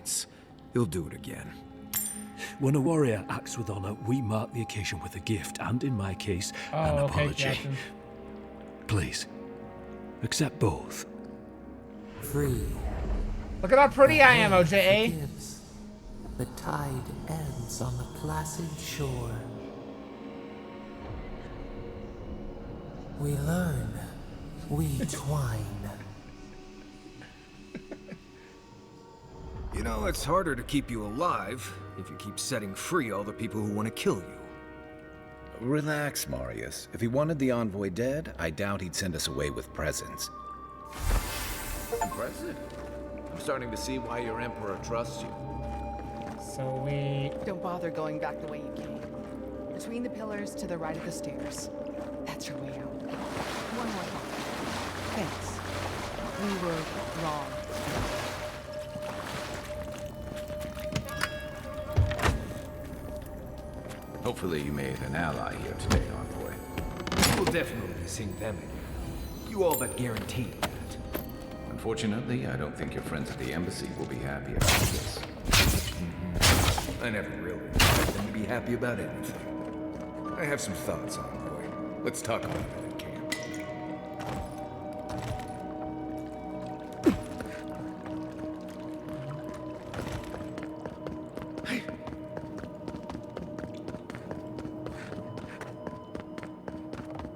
once, he'll do it again. When a warrior acts with honor, we mark the occasion with a gift, and in my case, an apology. Captain. Please, accept both. Free. Look at how pretty I am, OJA. Forgives. The tide ends on the placid shore. We learn. We twine. You know, it's harder to keep you alive if you keep setting free all the people who want to kill you. Relax, Marius. If he wanted the envoy dead, I doubt he'd send us away with presents. Impressive. I'm starting to see why your emperor trusts you. So we... Don't bother going back the way you came. Between the pillars to the right of the stairs. That's your way out. One more thing. Thanks. We were wrong. Hopefully you made an ally here today, envoy. We'll definitely be seeing them again. You all but guaranteed that. Unfortunately, I don't think your friends at the embassy will be happy about this. I never really expect them to be happy about anything. I have some thoughts, envoy. Let's talk about it at camp.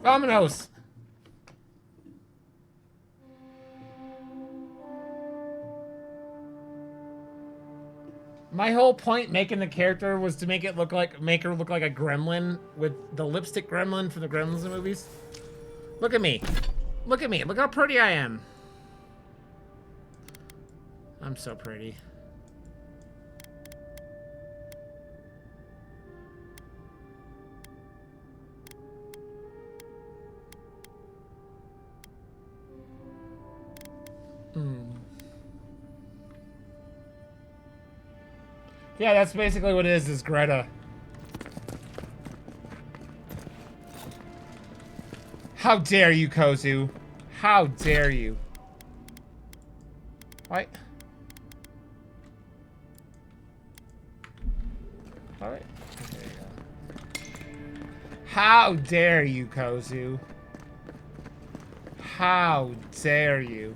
Vamonos! My whole point making the character was to make her look like a gremlin with the lipstick gremlin from the Gremlins movies. Look at me. Look at me. Look how pretty I am. I'm so pretty. Yeah, that's basically what it is Greta. How dare you, Kozu? How dare you? What? Alright. There you go. How dare you, Kozu? How dare you?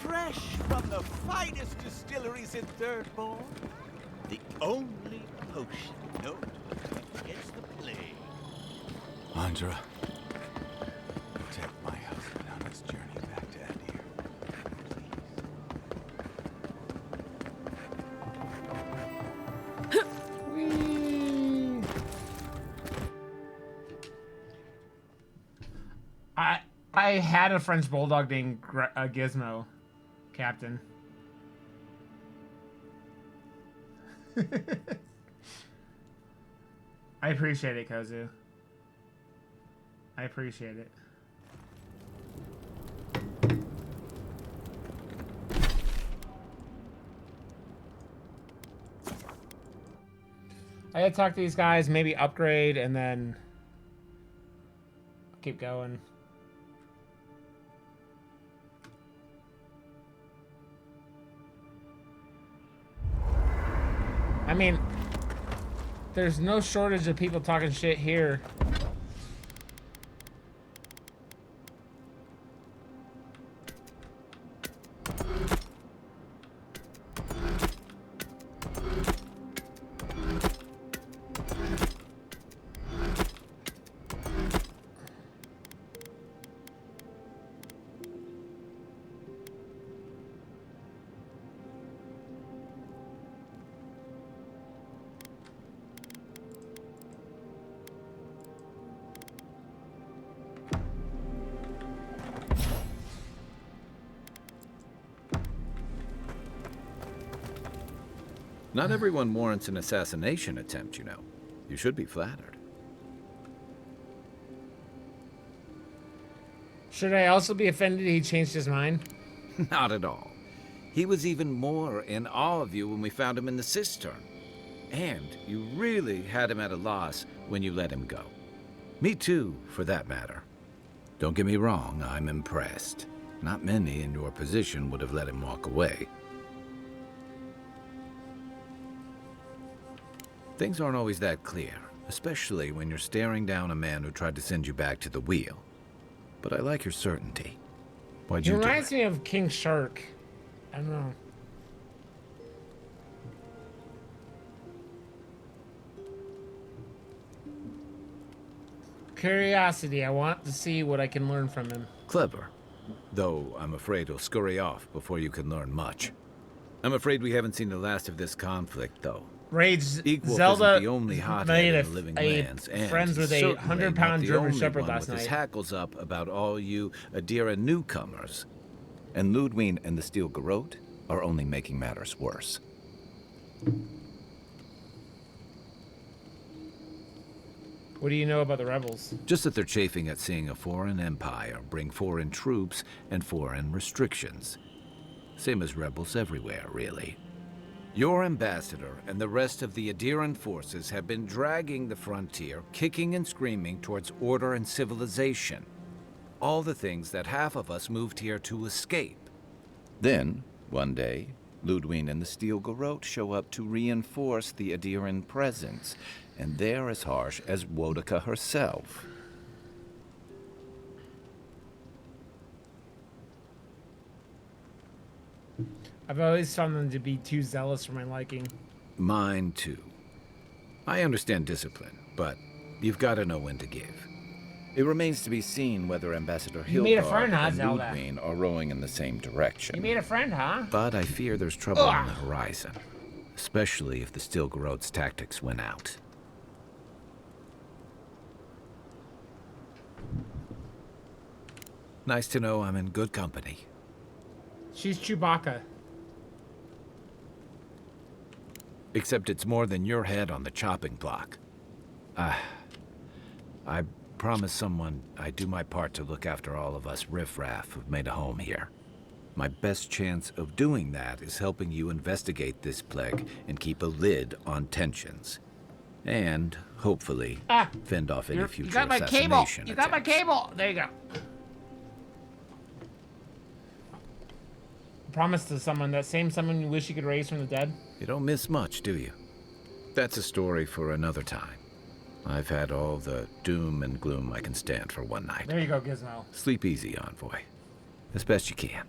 Fresh from the finest distilleries in Thirdborn, the only potion known to protect against the plague. Andra, take my husband on his journey back to Adir. I had a French bulldog named Gizmo, Captain. I appreciate it, Kozu. I appreciate it. I gotta talk to these guys, maybe upgrade, and then keep going. I mean, there's no shortage of people talking shit here. Not everyone warrants an assassination attempt, you know. You should be flattered. Should I also be offended he changed his mind? Not at all. He was even more in awe of you when we found him in the cistern. And you really had him at a loss when you let him go. Me too, for that matter. Don't get me wrong, I'm impressed. Not many in your position would have let him walk away. Things aren't always that clear, especially when you're staring down a man who tried to send you back to the wheel. But I like your certainty. Why'd He you do reminds it? me of King Shark. I don't know. Curiosity. I want to see what I can learn from him. Clever. Though I'm afraid he'll scurry off before you can learn much. I'm afraid we haven't seen the last of this conflict, though. Rage Equal Zelda isn't the only hothead made in the living lands, and friends with a certainly 100-pound not the German only Shepherd one last with his night. hackles up about all you Adira newcomers. And Ludwig and the Steel Garrote are only making matters worse. What do you know about the rebels? Just that they're chafing at seeing a foreign empire bring foreign troops and foreign restrictions. Same as rebels everywhere, really. Your ambassador and the rest of the Adiran forces have been dragging the frontier, kicking and screaming towards order and civilization. All the things that half of us moved here to escape. Then, one day, Ludwig and the Steel Garrote show up to reinforce the Adiran presence, and they're as harsh as Wodaka herself. I've always found them to be too zealous for my liking. Mine, too. I understand discipline, but you've got to know when to give. It remains to be seen whether Ambassador You made a Hildegard friend, huh, and Zelda? Ludwig are rowing in the same direction. You made a friend, huh? But I fear there's trouble on the horizon, especially if the Steel Garrote's tactics win out. Nice to know I'm in good company. She's Chewbacca. Except it's more than your head on the chopping block. I promised someone I'd do my part to look after all of us riffraff who've made a home here. My best chance of doing that is helping you investigate this plague and keep a lid on tensions. And, hopefully, fend off any future You got my cable! assassination You got my attempts. cable! There you go. Promise to someone, that same someone you wish you could raise from the dead. You don't miss much, do you? That's a story for another time. I've had all the doom and gloom I can stand for one night. There you go, Gizmo. Sleep easy, Envoy. As best you can.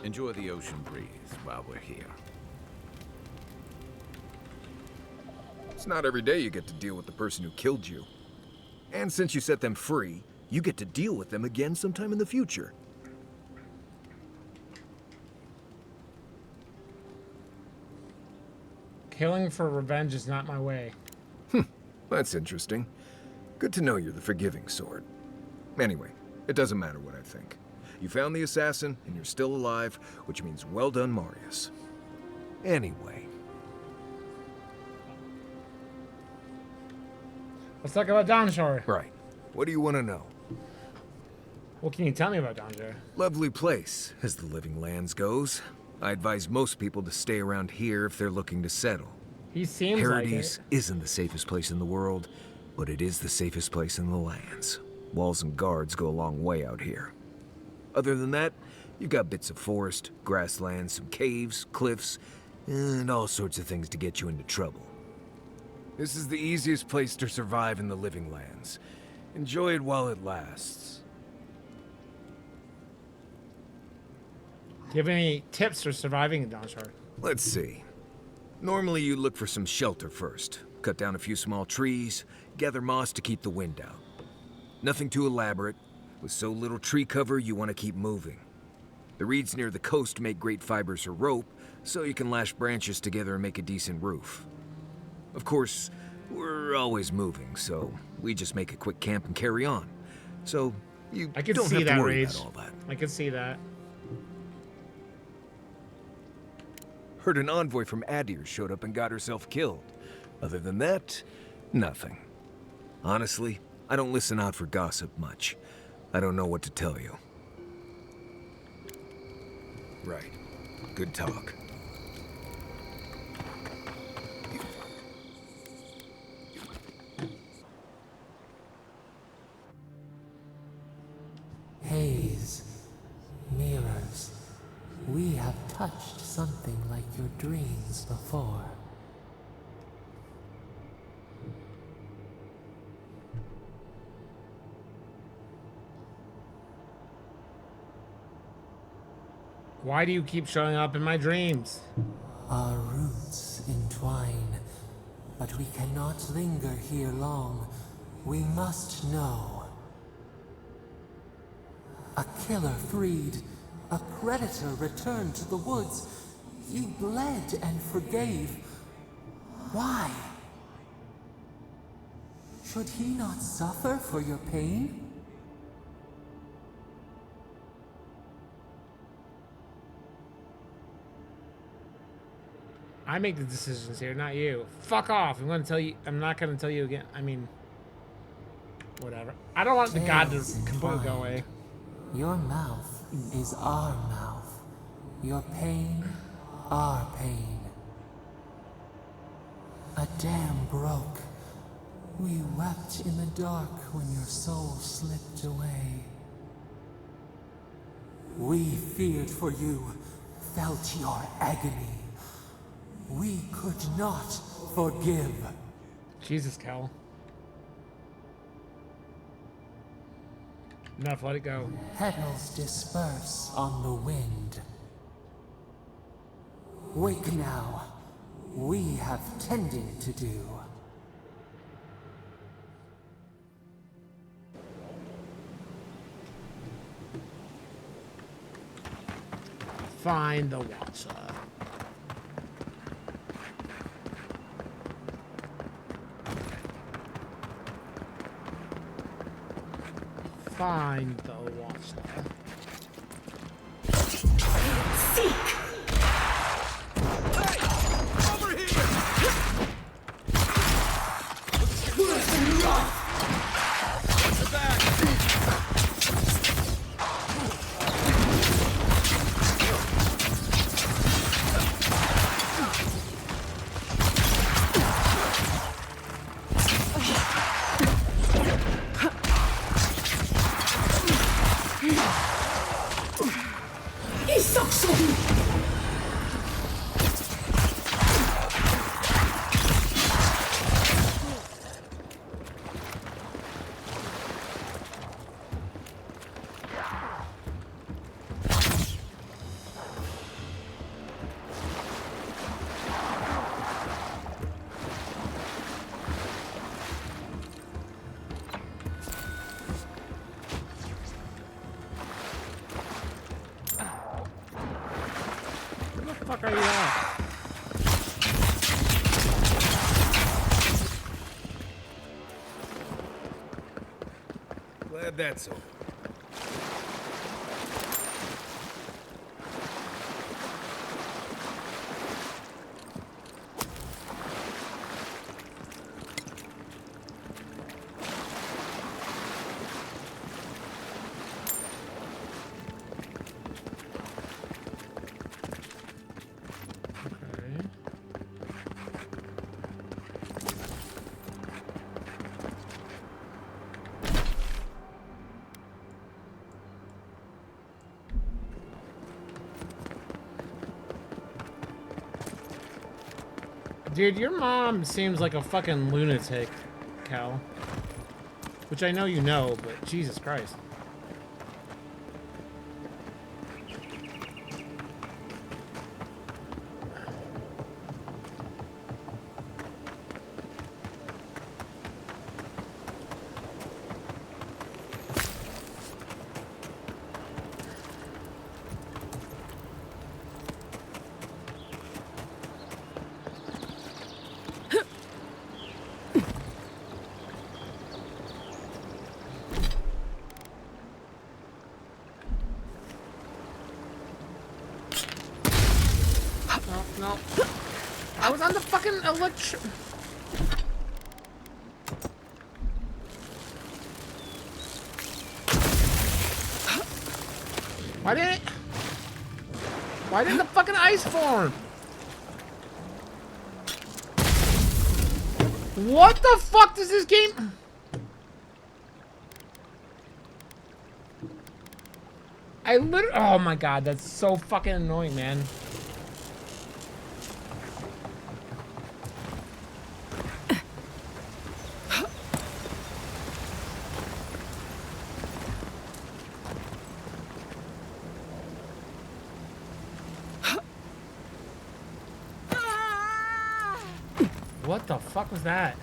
Enjoy the ocean breeze while we're here. It's not every day you get to deal with the person who killed you. And since you set them free, you get to deal with them again sometime in the future. Killing for revenge is not my way. That's interesting. Good to know you're the forgiving sort. Anyway, it doesn't matter what I think. You found the assassin, and you're still alive, which means well done, Marius. Anyway. Let's talk about Donshore. Right. What do you want to know? What can you tell me about Donshore? Lovely place, as the living lands goes. I advise most people to stay around here if they're looking to settle. He seems Paradise like it. isn't the safest place in the world, but it is the safest place in the lands. Walls and guards go a long way out here. Other than that, you've got bits of forest, grasslands, some caves, cliffs, and all sorts of things to get you into trouble. This is the easiest place to survive in the living lands. Enjoy it while it lasts. Do you have any tips for surviving in Donshore? Let's see. Normally you look for some shelter first. Cut down a few small trees, gather moss to keep the wind out. Nothing too elaborate. With so little tree cover, you want to keep moving. The reeds near the coast make great fibers for rope, so you can lash branches together and make a decent roof. Of course, we're always moving, so we just make a quick camp and carry on. So you I can don't see have that, to worry Rage. about all that. I can see that. Heard an envoy from Adir showed up and got herself killed. Other than that, nothing. Honestly, I don't listen out for gossip much. I don't know what to tell you. Right. Good talk. have touched something like your dreams before. Why do you keep showing up in my dreams? Our roots entwine, but we cannot linger here long. We must know. A killer freed, a predator returned to the woods. You bled and forgave. Why? Should he not suffer for your pain? I make the decisions here, not you. Fuck off. I'm gonna tell you. I'm not gonna tell you again. I mean, whatever. I don't want the god to completely go away. Your mouth is our mouth. Your pain, our pain. A dam broke. We wept in the dark when your soul slipped away. We feared for you, felt your agony. We could not forgive. Jesus, Cal. Enough, let it go. Petals disperse on the wind. Wake now. We have tending to do. Find the Watcher. Find the Watcher. Seek! Over here! Watch your back! Are you at? Glad that's over. Dude, your mom seems like a fucking lunatic, Cal. Which I know you know, but Jesus Christ. No. I was on the fucking electric. Why didn't the fucking ice form? What the fuck does this game? I literally. Oh my god, that's so fucking annoying, man. What the fuck was that?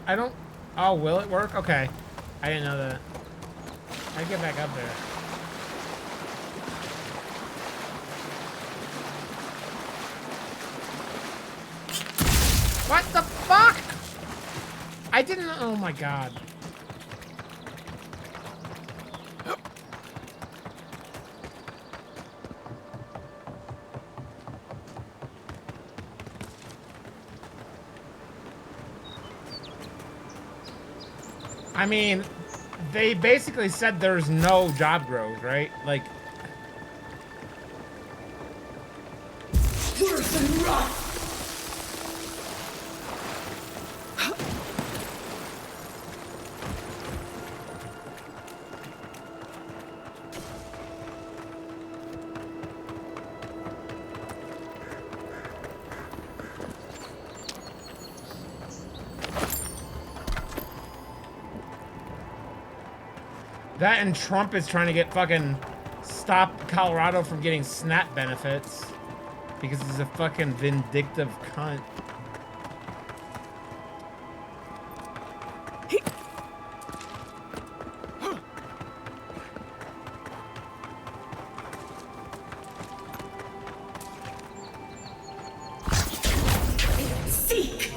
I don't. Oh, will it work? Okay. I didn't know that. I get back up there. What the fuck? I didn't. Oh my god. I mean, they basically said there's no job growth, right? Like, Worse than rough. that and Trump is trying to get fucking stop Colorado from getting SNAP benefits because he's a fucking vindictive cunt. Seek.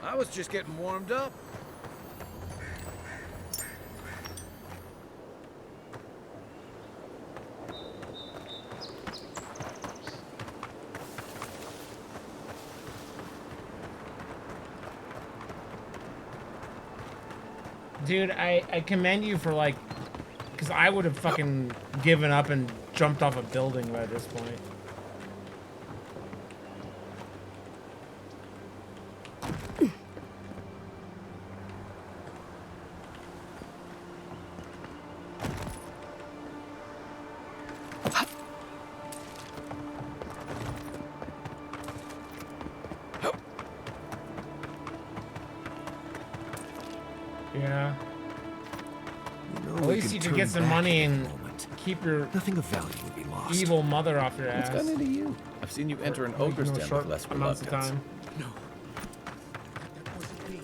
I was just getting warmed up. Dude, I commend you for like, because I would have fucking given up and jumped off a building by this point. Yeah. You know, At least you could get some money and keep your nothing of value would be lost. evil mother off your What's ass. gotten into you? I've seen you enter an ogre's den short with less amounts of reluctance. time. No. That wasn't me.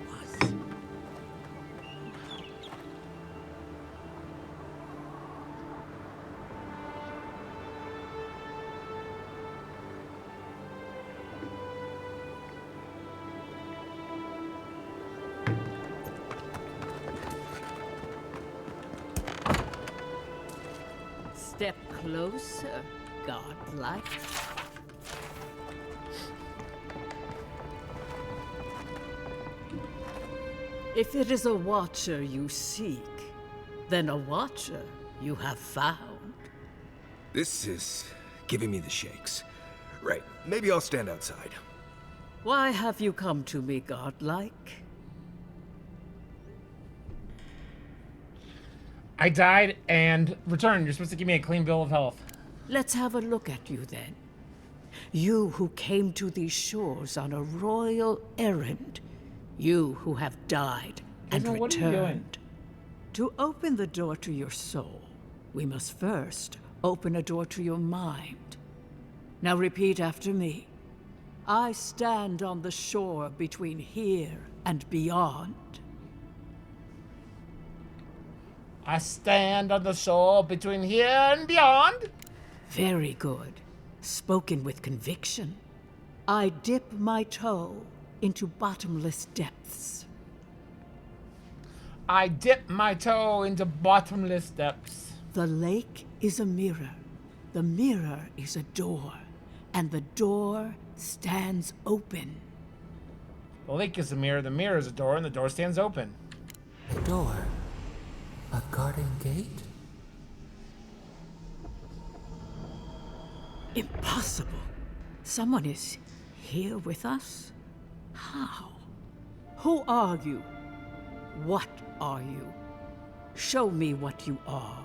Was. Step closer, godlike. If it is a watcher you seek, then a watcher you have found. This is giving me the shakes. Right, maybe I'll stand outside. Why have you come to me, godlike? I died and returned. You're supposed to give me a clean bill of health. Let's have a look at you then. You who came to these shores on a royal errand. You who have died and Gizmo, what are you doing? returned. To open the door to your soul, we must first open a door to your mind. Now repeat after me. I stand on the shore between here and beyond. I stand on the shore between here and beyond. Very good. Spoken with conviction. I dip my toe into bottomless depths. I dip my toe into bottomless depths. The lake is a mirror. The mirror is a door. And the door stands open. The lake is a mirror is a door, and the door stands open. A door? A garden gate? Impossible. Someone is here with us? How? Who are you? What are you? Show me what you are.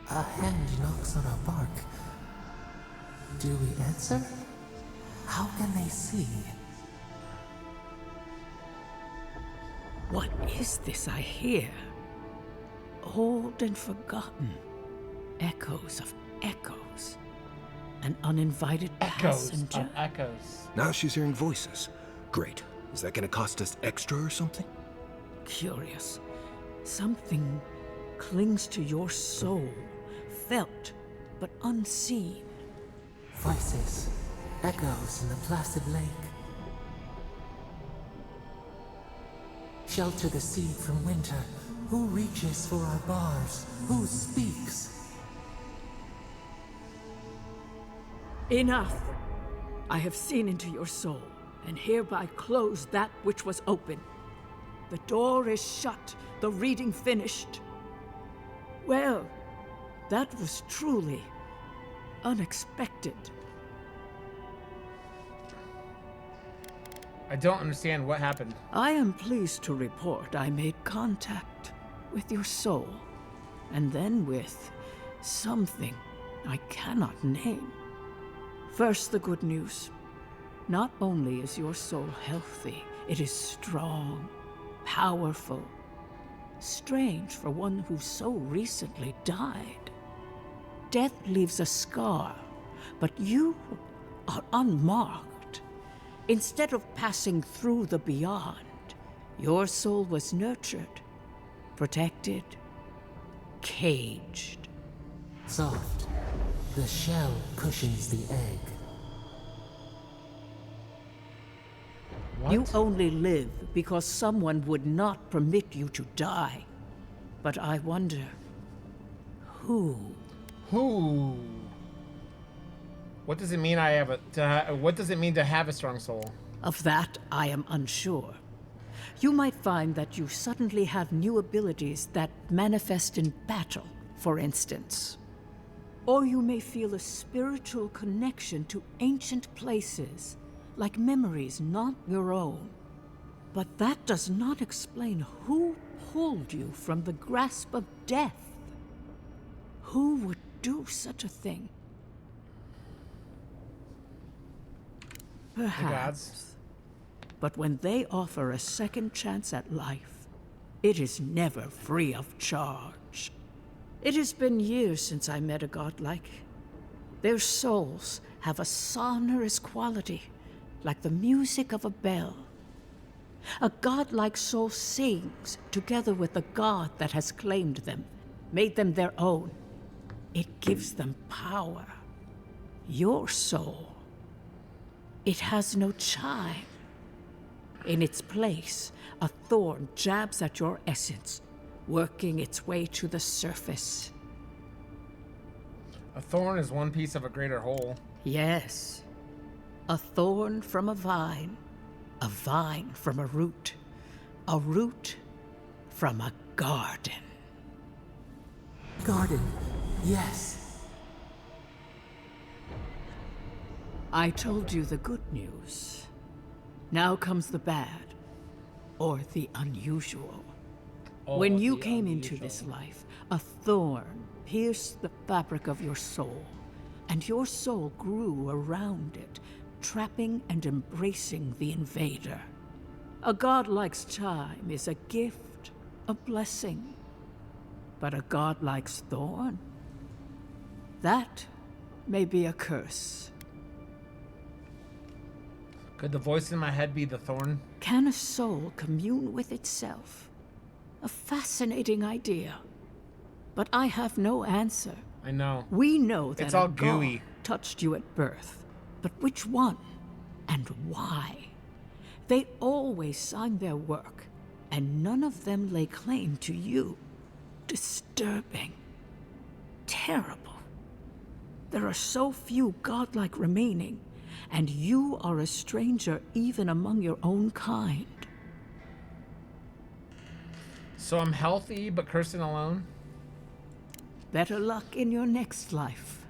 A hand knocks on our bark. Do we answer? How can they see? What is this I hear? Old and forgotten. Echoes of echoes. An uninvited Echoes passenger. of echoes. Now she's hearing voices. Great. Is that gonna cost us extra or something? Curious. Something clings to your soul, felt but unseen. Voices. Echoes in the placid lake. Shelter the seed from winter. Who reaches for our bars? Who speaks? Enough! I have seen into your soul, and hereby close that which was open. The door is shut, the reading finished. Well, that was truly unexpected. I don't understand what happened. I am pleased to report I made contact with your soul, and then with something I cannot name. First, the good news. Not only is your soul healthy, it is strong, powerful. Strange for one who so recently died. Death leaves a scar, but you are unmarked. Instead of passing through the beyond, your soul was nurtured, protected, caged. Soft. The shell cushions the egg. What? You only live because someone would not permit you to die. But I wonder, who? Who? What does it mean I have what does it mean to have a strong soul? Of that, I am unsure. You might find that you suddenly have new abilities that manifest in battle, for instance. Or you may feel a spiritual connection to ancient places, like memories not your own. But that does not explain who pulled you from the grasp of death. Who would do such a thing? Perhaps. gods. But when they offer a second chance at life, it is never free of charge. It has been years since I met a godlike. Their souls have a sonorous quality, like the music of a bell. A godlike soul sings together with the god that has claimed them, made them their own. It gives them power. Your soul, it has no chime. In its place, a thorn jabs at your essence, working its way to the surface. A thorn is one piece of a greater whole. Yes. A thorn from a vine from a root from a garden. Garden, yes. I told you the good news. Now comes the bad, or the unusual. When you came into this life, a thorn pierced the fabric of your soul, and your soul grew around it, trapping and embracing the invader. A godlike's time is a gift, a blessing. But a godlike's thorn? That may be a curse. Could the voice in my head be the thorn? Can a soul commune with itself? A fascinating idea. but I have no answer. I know. We know that It's all a god gooey. touched you at birth, but which one and why? They always signed their work, and none of them lay claim to you. Disturbing. Terrible. There are so few godlike remaining, and you are a stranger even among your own kind. So I'm healthy, but cursed and alone? Better luck in your next life.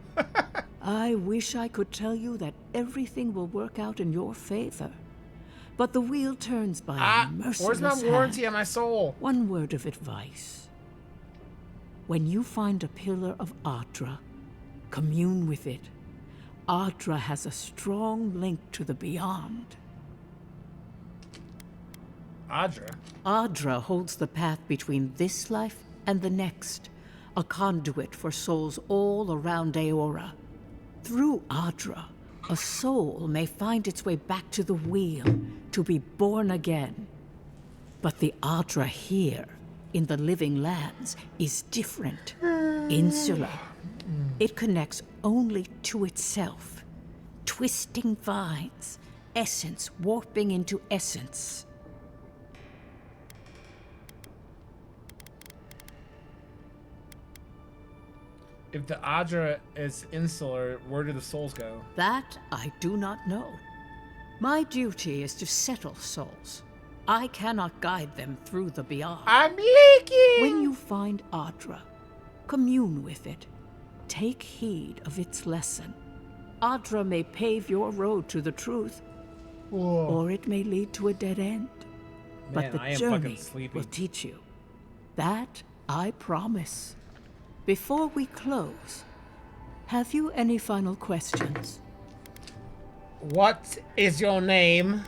I wish I could tell you that everything will work out in your favor. But the wheel turns by a merciless Where's my warranty on my soul? One word of advice. When you find a pillar of Adra, commune with it. Adra has a strong link to the beyond. Adra? Adra holds the path between this life and the next, a conduit for souls all around Aora. Through Adra, a soul may find its way back to the wheel to be born again. But the Adra here, in the living lands, is different. Insular. It connects only to itself. Twisting vines, essence warping into essence. If the Adra is insular, where do the souls go? That I do not know. My duty is to settle souls. I cannot guide them through the beyond. I'm leaking! When you find Adra, commune with it. Take heed of its lesson. Adra may pave your road to the truth, or it may lead to a dead end. Man, But the I am journey fucking sleepy. will teach you. That I promise. Before we close, have you any final questions? What is your name?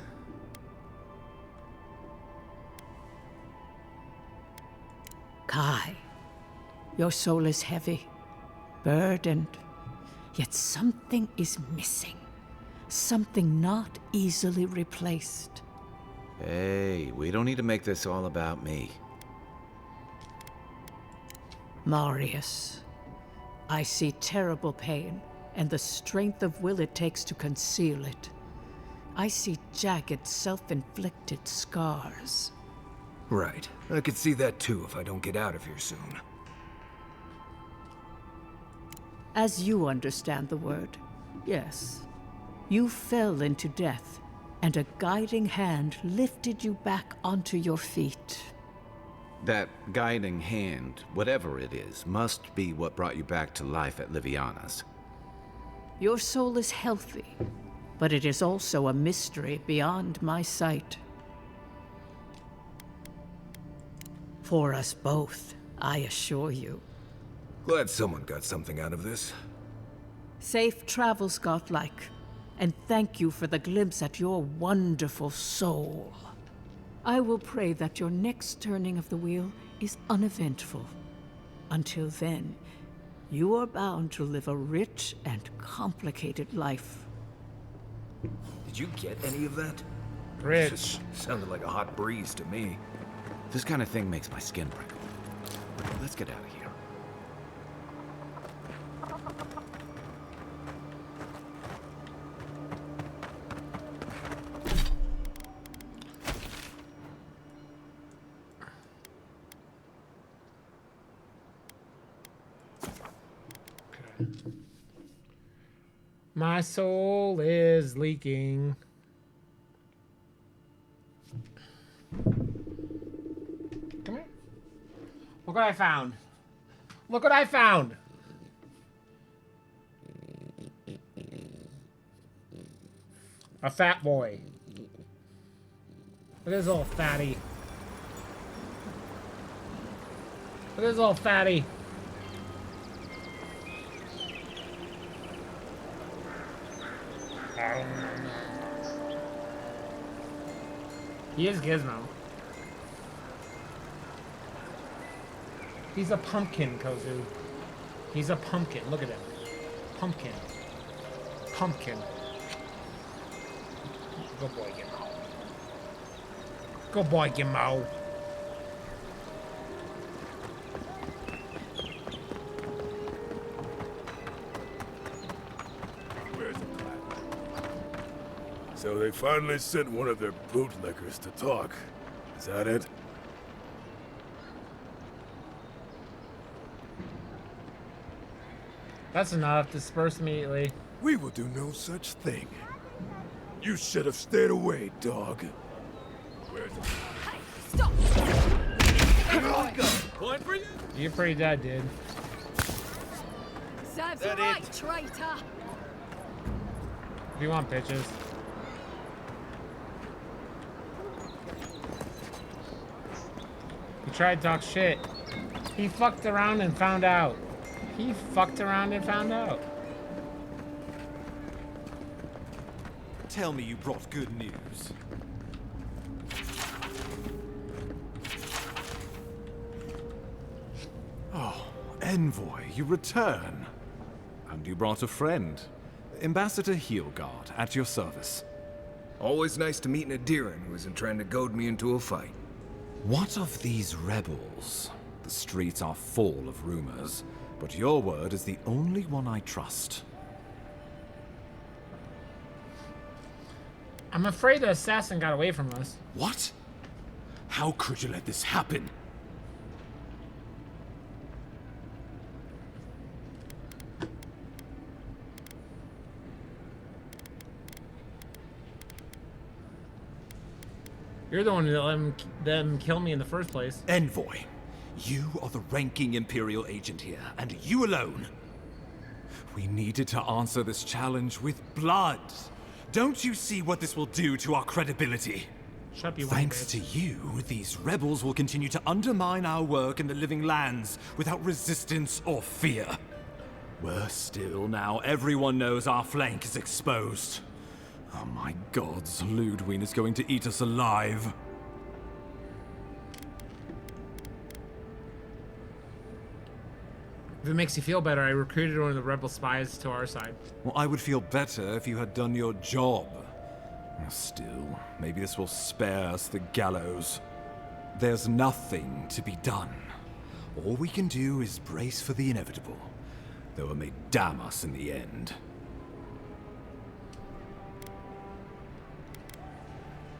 Kai, your soul is heavy, burdened, yet something is missing. Something not easily replaced. Hey, we don't need to make this all about me. Marius, I see terrible pain and the strength of will it takes to conceal it. I see jagged, self-inflicted scars. Right. I could see that too if I don't get out of here soon. As you understand the word, yes. You fell into death, and a guiding hand lifted you back onto your feet. That guiding hand, whatever it is, must be what brought you back to life at Liviana's. Your soul is healthy, but it is also a mystery beyond my sight. For us both, I assure you. Glad someone got something out of this. Safe travels, godlike, and thank you for the glimpse at your wonderful soul. I will pray that your next turning of the wheel is uneventful. Until then, you are bound to live a rich and complicated life. Did you get any of that? Rich. Just sounded like a hot breeze to me. This kind of thing makes my skin prickle. Let's get out of here. My soul is leaking. Come here. Look what I found. Look what I found. A fat boy. Look at this little fatty. Look at this little fatty. He is Gizmo. He's a pumpkin, Kozu. He's a pumpkin. Look at him. Pumpkin. Pumpkin. Good boy, Gizmo. Good boy, Gizmo. So they finally sent one of their bootlickers to talk. Is that it? That's enough. Disperse immediately. We will do no such thing. You should have stayed away, dog. Where's it? Stop! Point for you? You're pretty dead, dude. Serves you right, traitor! If you want pitches. He tried to talk shit. He fucked around and found out. He fucked around and found out. Tell me you brought good news. Oh, Envoy, you return. And you brought a friend. Ambassador Heelguard, at your service. Always nice to meet an Adiran who isn't trying to goad me into a fight. What of these rebels? The streets are full of rumors, but your word is the only one I trust. I'm afraid the assassin got away from us. What? How could you let this happen? You're the one who let them kill me in the first place. Envoy, you are the ranking Imperial agent here, and you alone. We needed to answer this challenge with blood. Don't you see what this will do to our credibility? Shut up, you Thanks to you, these rebels will continue to undermine our work in the Living Lands without resistance or fear. Worse still, now everyone knows our flank is exposed. Oh my gods, Ludwig is going to eat us alive. If it makes you feel better, I recruited one of the rebel spies to our side. Well, I would feel better if you had done your job. Still, maybe this will spare us the gallows. There's nothing to be done. All we can do is brace for the inevitable, though it may damn us in the end.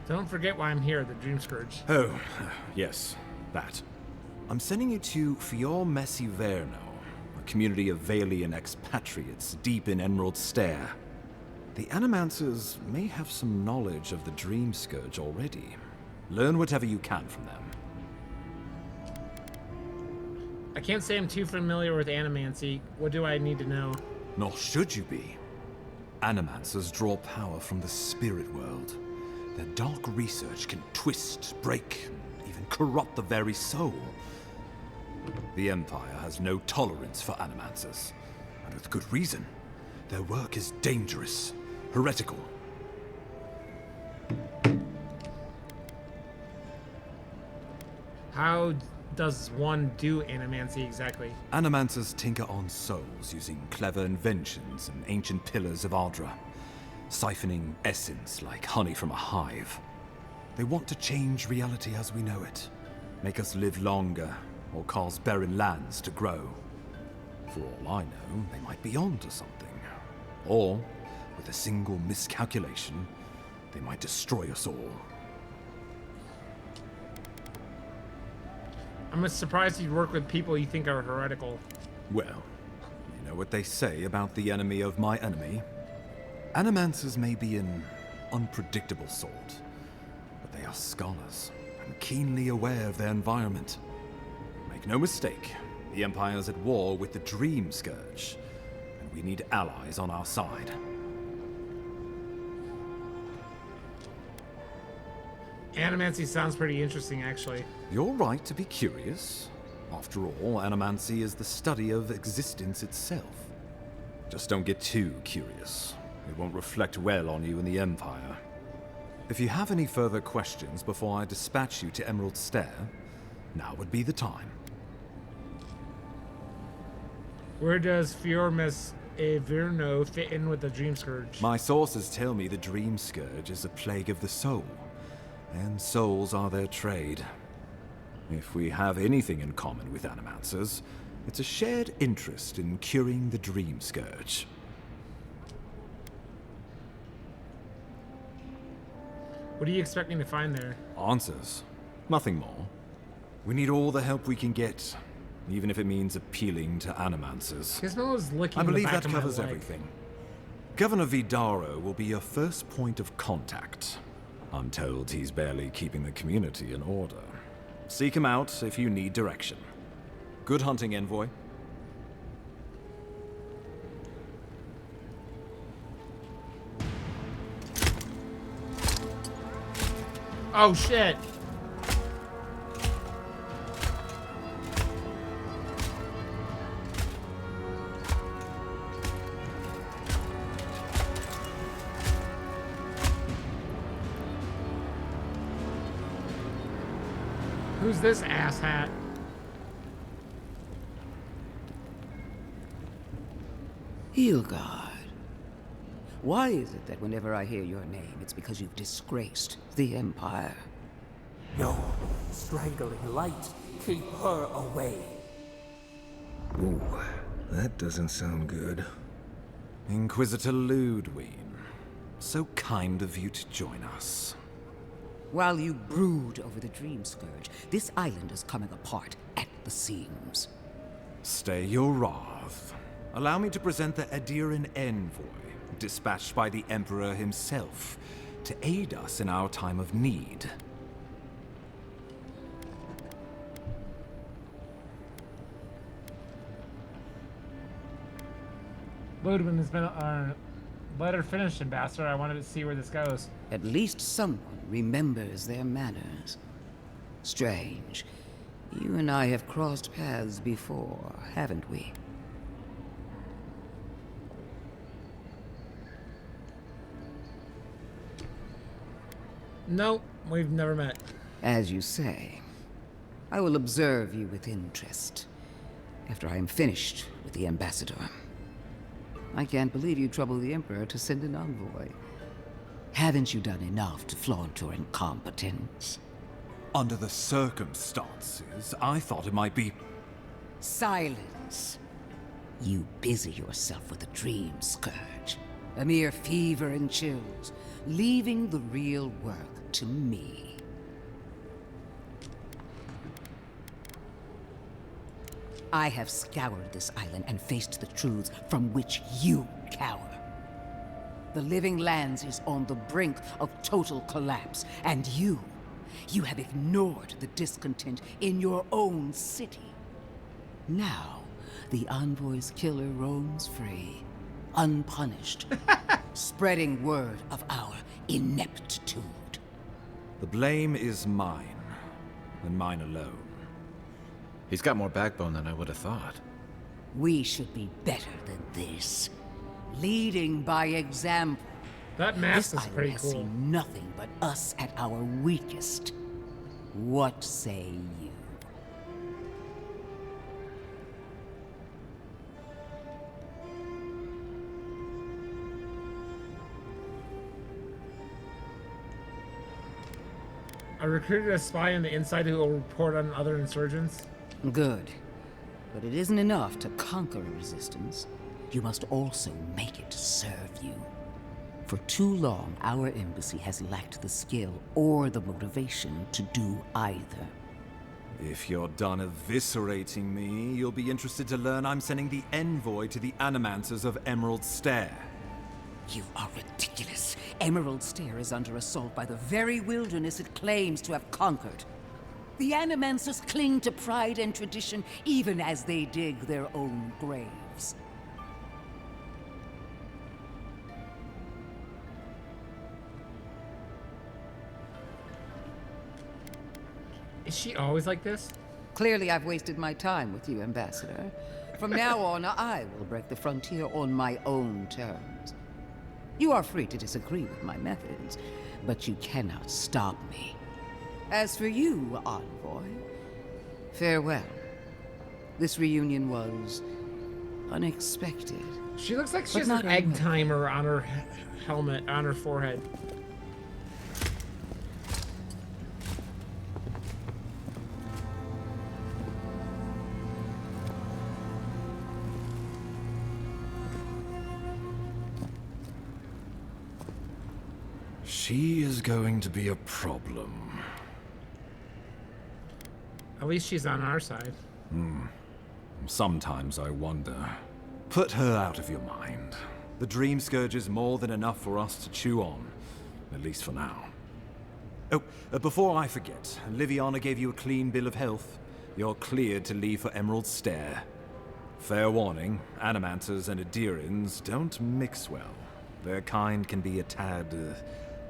Don't forget why I'm here, the Dream Scourge. Oh, yes, that. I'm sending you to Fior Messi Verno, a community of Valian expatriates deep in Emerald Stair. The Animancers may have some knowledge of the Dream Scourge already. Learn whatever you can from them. I can't say I'm too familiar with Animancy. What do I need to know? Nor should you be. Animancers draw power from the spirit world. Their dark research can twist, break, and even corrupt the very soul. The Empire has no tolerance for Animancers, and with good reason. Their work is dangerous, heretical. How does one do Animancy exactly? Animancers tinker on souls using clever inventions and ancient pillars of Ardra, siphoning essence like honey from a hive. They want to change reality as we know it, make us live longer, or cause barren lands to grow. For all I know, they might be onto something. Or, with a single miscalculation, they might destroy us all. I'm surprised you'd work with people you think are heretical. Well, you know what they say about the enemy of my enemy? Animancers may be an unpredictable sort, but they are scholars and keenly aware of their environment. Make no mistake, the Empire's at war with the Dream Scourge, and we need allies on our side. Animancy sounds pretty interesting, actually. You're right to be curious. After all, Animancy is the study of existence itself. Just don't get too curious. It won't reflect well on you in the Empire. If you have any further questions before I dispatch you to Emerald Stair, now would be the time. Where does Fiormus Averno fit in with the Dream Scourge? My sources tell me the Dream Scourge is a plague of the soul, and souls are their trade. If we have anything in common with Animancers, it's a shared interest in curing the Dream Scourge. What do you expect me to find there? Answers. Nothing more. We need all the help we can get, even if it means appealing to animancers. Gizmo was licking I believe the back that of my covers leg. everything. Governor Vidaro will be your first point of contact. I'm told he's barely keeping the community in order. Seek him out if you need direction. Good hunting, Envoy. Oh shit! Who's this asshat? Hilgard. Why is it that whenever I hear your name, it's because you've disgraced the Empire? No, strangling light. Keep her away. Ooh, that doesn't sound good. Inquisitor Ludwig. So kind of you to join us. While you brood over the Dream Scourge, this island is coming apart at the seams. Stay your wrath. Allow me to present the Adiran Envoy, dispatched by the Emperor himself, to aid us in our time of need. Ludwig has been letter finished, Ambassador. I wanted to see where this goes. At least someone remembers their manners. Strange. You and I have crossed paths before, haven't we? Nope, we've never met. As you say. I will observe you with interest after I am finished with the Ambassador. I can't believe you troubled the Emperor to send an envoy. Haven't you done enough to flaunt your incompetence? Under the circumstances, I thought it might be... Silence. You busy yourself with a dream scourge. A mere fever and chills, leaving the real work to me. I have scoured this island and faced the truths from which you cower. The Living Lands is on the brink of total collapse, and you have ignored the discontent in your own city. Now, the Envoy's killer roams free, unpunished, spreading word of our ineptitude. The blame is mine, and mine alone. He's got more backbone than I would have thought. We should be better than this. Leading by example. That mask is pretty has cool. Seen nothing but us at our weakest. What say you? I recruited a spy on the inside who will report on other insurgents. Good. But it isn't enough to conquer a resistance. You must also make it serve you. For too long, our embassy has lacked the skill or the motivation to do either. If you're done eviscerating me, you'll be interested to learn I'm sending the envoy to the Animancers of Emerald Stair. You are ridiculous. Emerald Stair is under assault by the very wilderness it claims to have conquered. The Animancers cling to pride and tradition even as they dig their own graves. Is she always like this? Clearly I've wasted my time with you, Ambassador. From now on, I will break the frontier on my own terms. You are free to disagree with my methods, but you cannot stop me. As for you, Envoy, farewell. This reunion was unexpected. She looks like she But has an not egg unlike- timer on her helmet, on her forehead. She is going to be a problem. At least she's on our side. Sometimes I wonder. Put her out of your mind. The Dream Scourge is more than enough for us to chew on. At least for now. Oh, before I forget, Liviana gave you a clean bill of health. You're cleared to leave for Emerald Stair. Fair warning, Animanters and Adirians don't mix well. Their kind can be a tad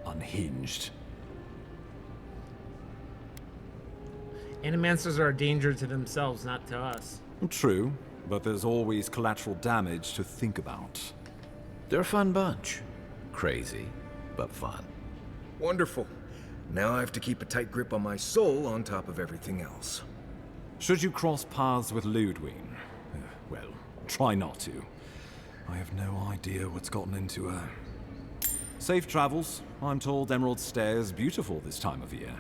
unhinged. Animancers are a danger to themselves, not to us. True, but there's always collateral damage to think about. They're a fun bunch. Crazy, but fun. Wonderful. Now I have to keep a tight grip on my soul on top of everything else. Should you cross paths with Ludwig, well, try not to. I have no idea what's gotten into her. Safe travels. I'm told Emerald Stair is beautiful this time of year.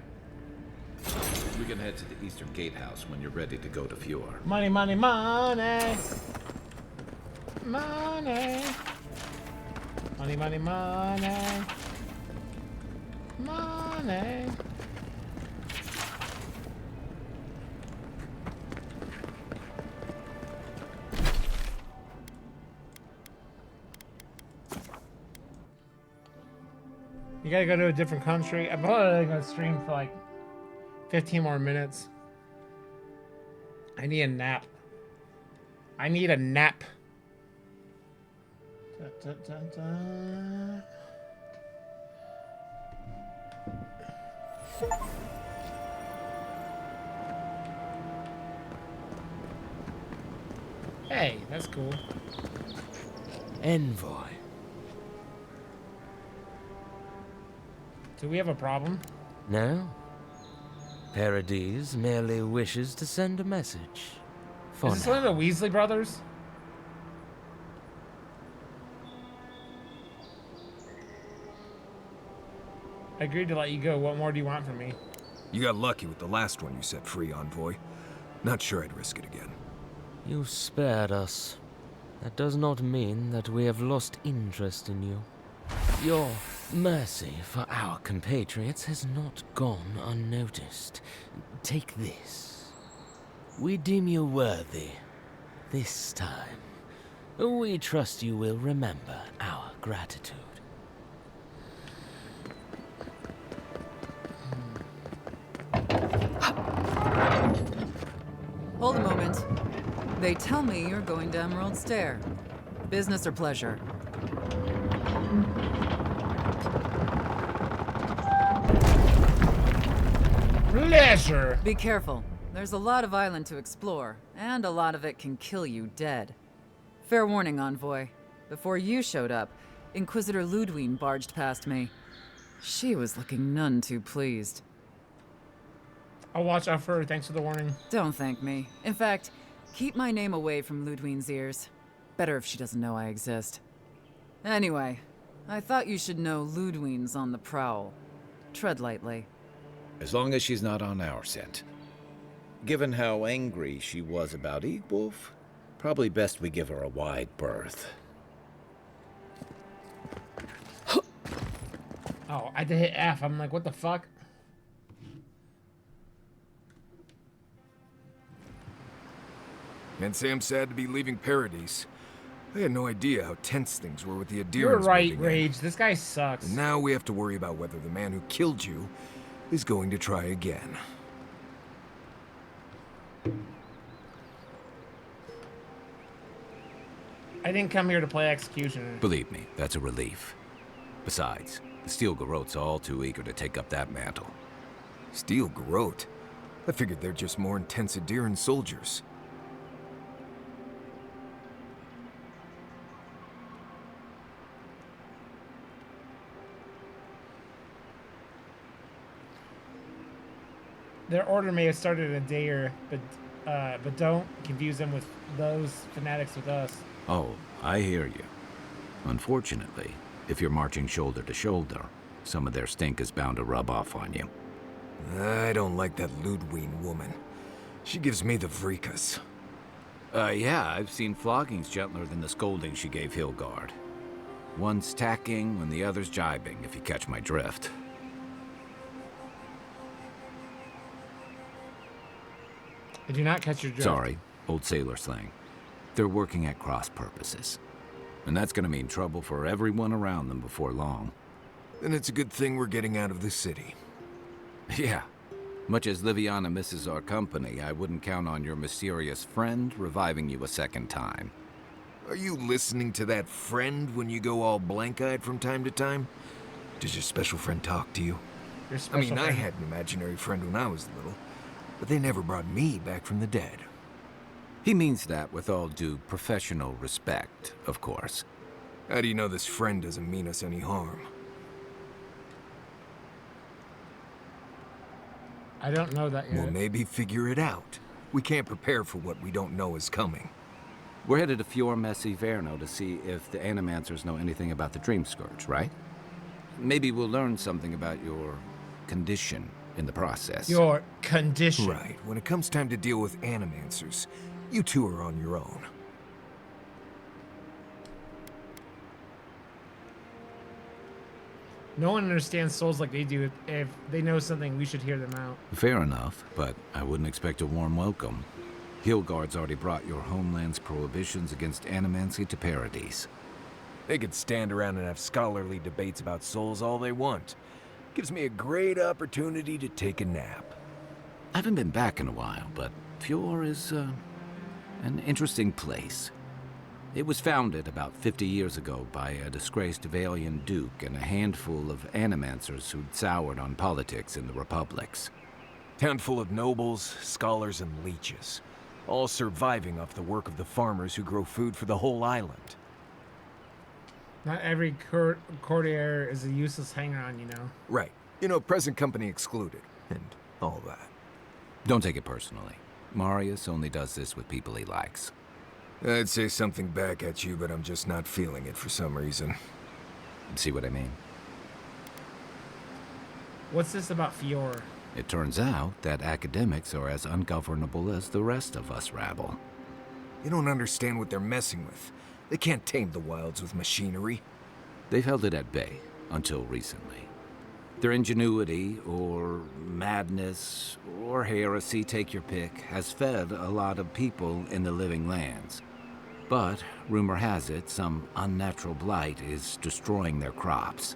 We can head to the Eastern Gatehouse when you're ready to go to Fjord. Money, money, money. Money. Money, money, money. Money. You gotta go to a different country. I'm probably gonna stream for like 15 more minutes. I need a nap. I need a nap. Da, da, da, da. Hey, that's cool. Envoy. Do we have a problem? No. Paradise merely wishes to send a message. Is this one of the Weasley brothers? I agreed to let you go. What more do you want from me? You got lucky with the last one you set free, Envoy. Not sure I'd risk it again. You spared us. That does not mean that we have lost interest in you. Your mercy for our compatriots has not gone unnoticed. Take this. We deem you worthy. This time, we trust you will remember our gratitude. Hold a moment. They tell me you're going to Emerald Stair. Business or pleasure? Pleasure! Be careful. There's a lot of island to explore, and a lot of it can kill you dead. Fair warning, Envoy. Before you showed up, Inquisitor Ludwig barged past me. She was looking none too pleased. I'll watch out for her. Thanks for the warning. Don't thank me. In fact, keep my name away from Ludwig's ears. Better if she doesn't know I exist. Anyway, I thought you should know Ludwig's on the prowl. Tread lightly. As long as she's not on our scent. Given how angry she was about Eagwolf, probably best we give her a wide berth. Oh, I had to hit F. I'm like, what the fuck? And Sam sad to be leaving Paradise. I had no idea how tense things were with the Adirians. You're right, moving in. Rage. This guy sucks. And now we have to worry about whether the man who killed you is going to try again. I didn't come here to play Executioner. Believe me, that's a relief. Besides, the Steel Garrote's all too eager to take up that mantle. Steel Garrote? I figured they're just more intense Adirian soldiers. Their order may have started a day or, but don't confuse them with those fanatics with us. Oh, I hear you. Unfortunately, if you're marching shoulder to shoulder, some of their stink is bound to rub off on you. I don't like that Ludwig woman. She gives me the vricas. Yeah, I've seen floggings gentler than the scolding she gave Hilgard. One's tacking when the other's jibing, if you catch my drift. I do not catch your drift. Sorry, old sailor slang. They're working at cross purposes. And that's gonna mean trouble for everyone around them before long. Then it's a good thing we're getting out of the city. Yeah. Much as Liviana misses our company, I wouldn't count on your mysterious friend reviving you a second time. Are you listening to that friend when you go all blank-eyed from time to time? Does your special friend talk to you? Your special I friend. had an imaginary friend when I was little, but they never brought me back from the dead. He means that with all due professional respect, of course. How do you know this friend doesn't mean us any harm? I don't know that yet. Well, maybe figure it out. We can't prepare for what we don't know is coming. We're headed to Fior Messi Verno to see if the Animancers know anything about the Dream Scourge, right? Maybe we'll learn something about your condition in the process. Your condition. Right. When it comes time to deal with Animancers, you two are on your own. No one understands souls like they do. If they know something, we should hear them out. Fair enough, but I wouldn't expect a warm welcome. Hillguard's already brought your homeland's prohibitions against animancy to paradise. They could stand around and have scholarly debates about souls all they want. Gives me a great opportunity to take a nap. I haven't been back in a while, but Fior is, an interesting place. It was founded about 50 years ago by a disgraced Valian duke and a handful of animancers who'd soured on politics in the republics. Town full of nobles, scholars, and leeches. All surviving off the work of the farmers who grow food for the whole island. Not every courtier is a useless hanger-on, you know. Right. You know, present company excluded, and all that. Don't take it personally. Marius only does this with people he likes. I'd say something back at you, but I'm just not feeling it for some reason. See what I mean? What's this about Fior? It turns out that academics are as ungovernable as the rest of us rabble. You don't understand what they're messing with. They can't tame the wilds with machinery. They've held it at bay, until recently. Their ingenuity, or madness, or heresy, take your pick, has fed a lot of people in the living lands. But, rumor has it, some unnatural blight is destroying their crops.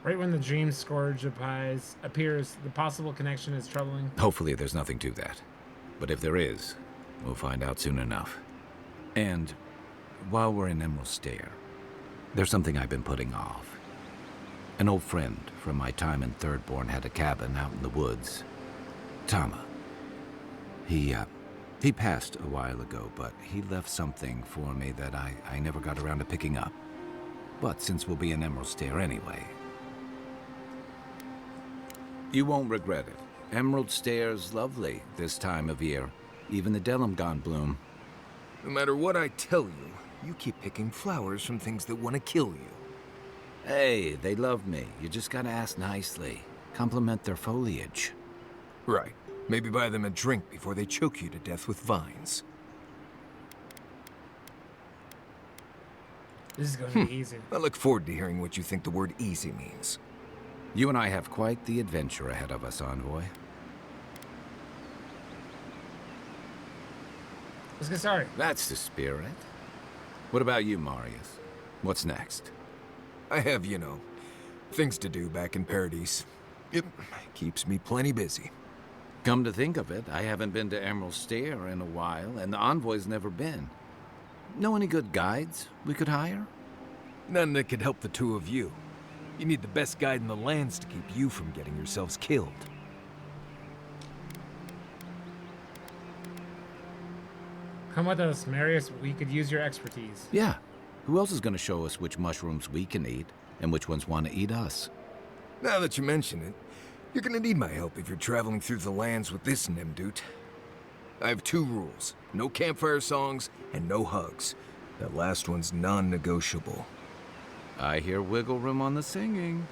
Right when the Dream Scourge appears, the possible connection is troubling. Hopefully there's nothing to that. But if there is, we'll find out soon enough. And while we're in Emerald Stair, there's something I've been putting off. An old friend from my time in Thirdborn had a cabin out in the woods. Tama. He passed a while ago, but he left something for me that I never got around to picking up. But since we'll be in Emerald Stair anyway, you won't regret it. Emerald Stair's lovely this time of year. Even the Delimgon bloom. No matter what I tell you, you keep picking flowers from things that want to kill you. Hey, they love me. You just gotta ask nicely. Compliment their foliage. Right. Maybe buy them a drink before they choke you to death with vines. This is going to be easy. I look forward to hearing what you think the word easy means. You and I have quite the adventure ahead of us, Envoy. Let's get started. That's the spirit. What about you, Marius? What's next? I have, things to do back in Paradise. It keeps me plenty busy. Come to think of it, I haven't been to Emerald Stair in a while, and the Envoy's never been. Know any good guides we could hire? None that could help the two of you. You need the best guide in the lands to keep you from getting yourselves killed. Come with us, Marius. We could use your expertise. Yeah. Who else is going to show us which mushrooms we can eat, and which ones want to eat us? Now that you mention it, you're gonna need my help if you're traveling through the lands with this Nimdude. I have 2 rules. No campfire songs, and no hugs. That last one's non-negotiable. I hear wiggle room on the singing.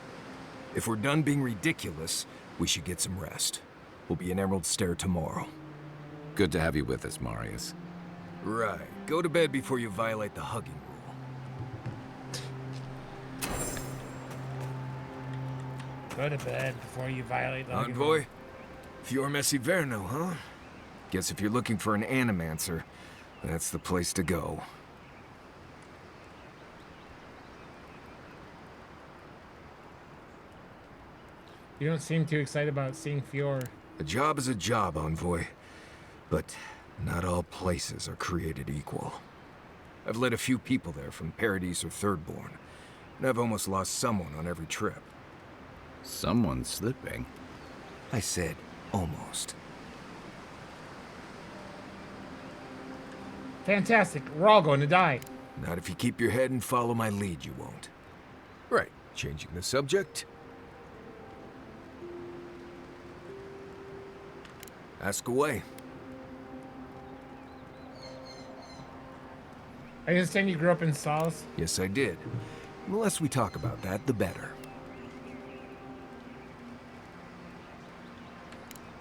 If we're done being ridiculous, we should get some rest. We'll be in Emerald Stair tomorrow. Good to have you with us, Marius. Right. Go to bed before you violate the hugging rule. Go to bed before you violate the hugging rule. Envoy? Fior Messiverno, huh? Guess if you're looking for an animancer, that's the place to go. You don't seem too excited about seeing Fior. A job is a job, Envoy. But not all places are created equal. I've led a few people there from Paradise or Thirdborn, and I've almost lost someone on every trip. Someone's slipping. I said almost. Fantastic. We're all going to die. Not if you keep your head and follow my lead, you won't. Right. Changing the subject. Ask away. I understand you grew up in Solace? Yes, I did. The less we talk about that, the better.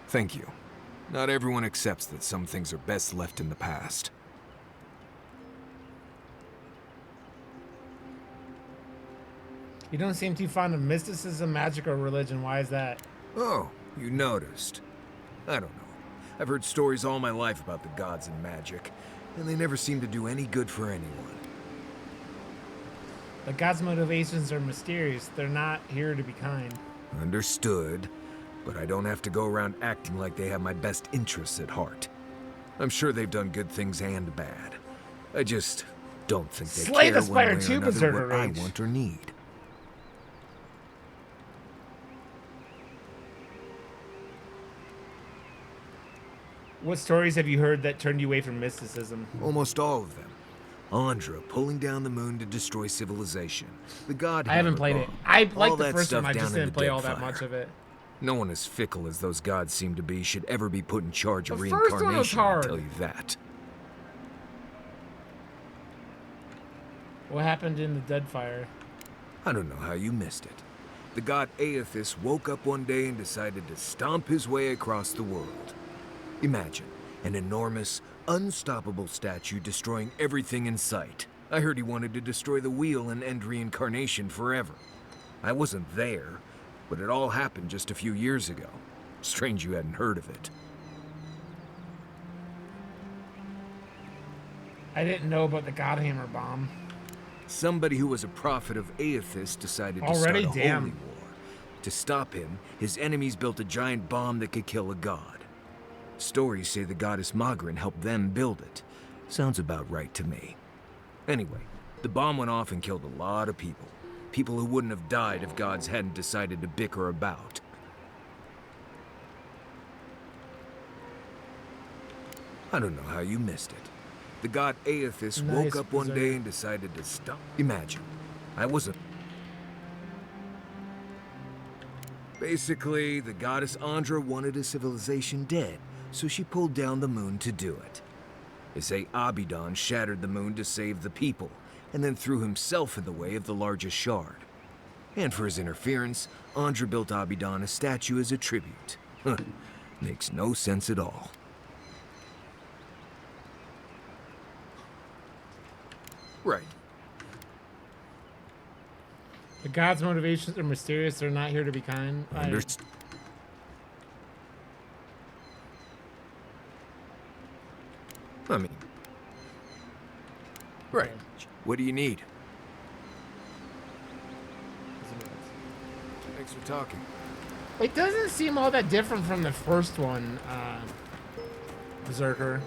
Thank you. Not everyone accepts that some things are best left in the past. You don't seem too fond of mysticism, magic, or religion. Why is that? Oh, you noticed. I don't know. I've heard stories all my life about the gods and magic, and they never seem to do any good for anyone. The gods' motivations are mysterious. They're not here to be kind. Understood, but I don't have to go around acting like they have my best interests at heart. I'm sure they've done good things and bad. I just don't think they Slay care the Spider one way or 2 another Berserker what I Rage. want or need. What stories have you heard that turned you away from mysticism? Almost all of them. Andra pulling down the moon to destroy civilization. The god I haven't hammer played it. bomb. I All liked the that first one. stuff I just down in didn't the play all that Deadfire. much of it. No one as fickle as those gods seem to be should ever be put in charge of The first one was reincarnation, I'll hard. tell you that. What happened in the Deadfire? I don't know how you missed it. The god Aethys woke up one day and decided to stomp his way across the world. Imagine an enormous, unstoppable statue destroying everything in sight. I heard he wanted to destroy the wheel and end reincarnation forever. I wasn't there, but it all happened just a few years ago. Strange you hadn't heard of it. I didn't know about the Godhammer bomb. Somebody who was a prophet of Aethys decided to Already? start a Damn. holy war. To stop him, his enemies built a giant bomb that could kill a god. Stories say the goddess Magrin helped them build it. Sounds about right to me. Anyway, the bomb went off and killed a lot of people. People who wouldn't have died if gods hadn't decided to bicker about. I don't know how you missed it. The god Aethys Nice woke up one day berserker. and decided to stop. Imagine, I wasn't. Basically, the goddess Andra wanted a civilization dead, so she pulled down the moon to do it. They say Abidan shattered the moon to save the people, and then threw himself in the way of the largest shard. And for his interference, Andra built Abidan a statue as a tribute. Huh. Makes no sense at all. Right. The gods' motivations are mysterious. They're not here to be kind. Understood. I mean... Right. What do you need? Thanks for talking. It doesn't seem all that different from the first one, Berserker.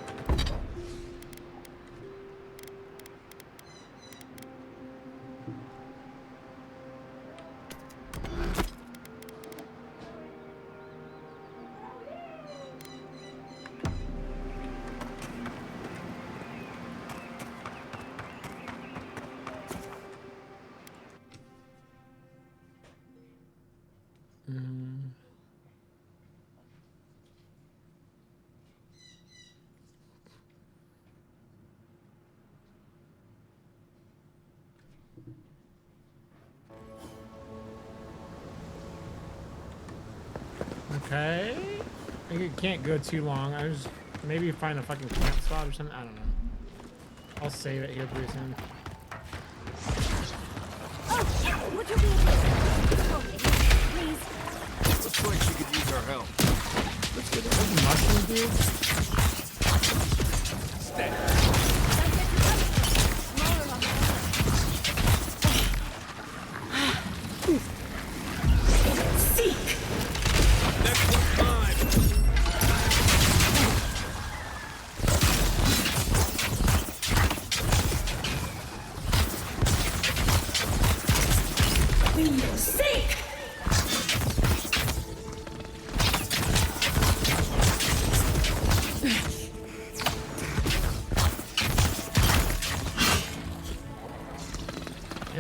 Okay. I think it can't go too long. I just maybe find a fucking camp spot or something. I don't know. I'll save it here pretty soon. Oh, would you be able to please? Looks like she could use our help. Let's get Those mushroom dudes?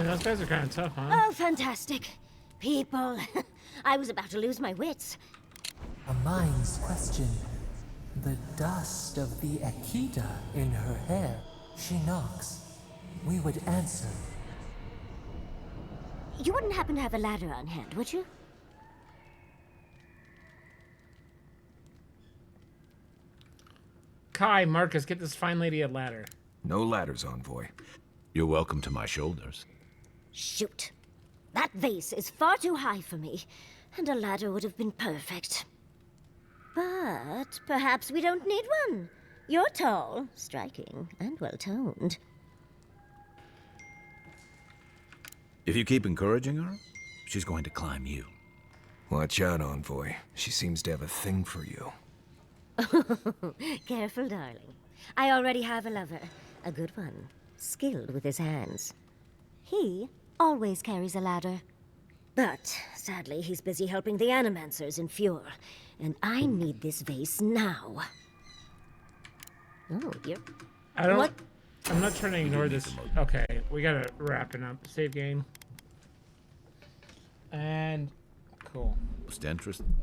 Those guys are kind of tough, huh? Oh, fantastic. People. I was about to lose my wits. A mind's question. The dust of the Akita in her hair. She knocks. We would answer. You wouldn't happen to have a ladder on hand, would you? Kai, Marcus, get this fine lady a ladder. No ladders, Envoy. You're welcome to my shoulders. Shoot. That vase is far too high for me, and a ladder would have been perfect. But perhaps we don't need one. You're tall, striking, and well-toned. If you keep encouraging her, she's going to climb you. Watch out, Envoy. She seems to have a thing for you. Careful, darling. I already have a lover. A good one. Skilled with his hands. He always carries a ladder. But, sadly, he's busy helping the Animancers in Fjord. And I need this vase now. Oh, you're... I don't... What? I'm not trying to ignore this. Okay, we gotta wrap it up. Save game. And... cool. Most interesting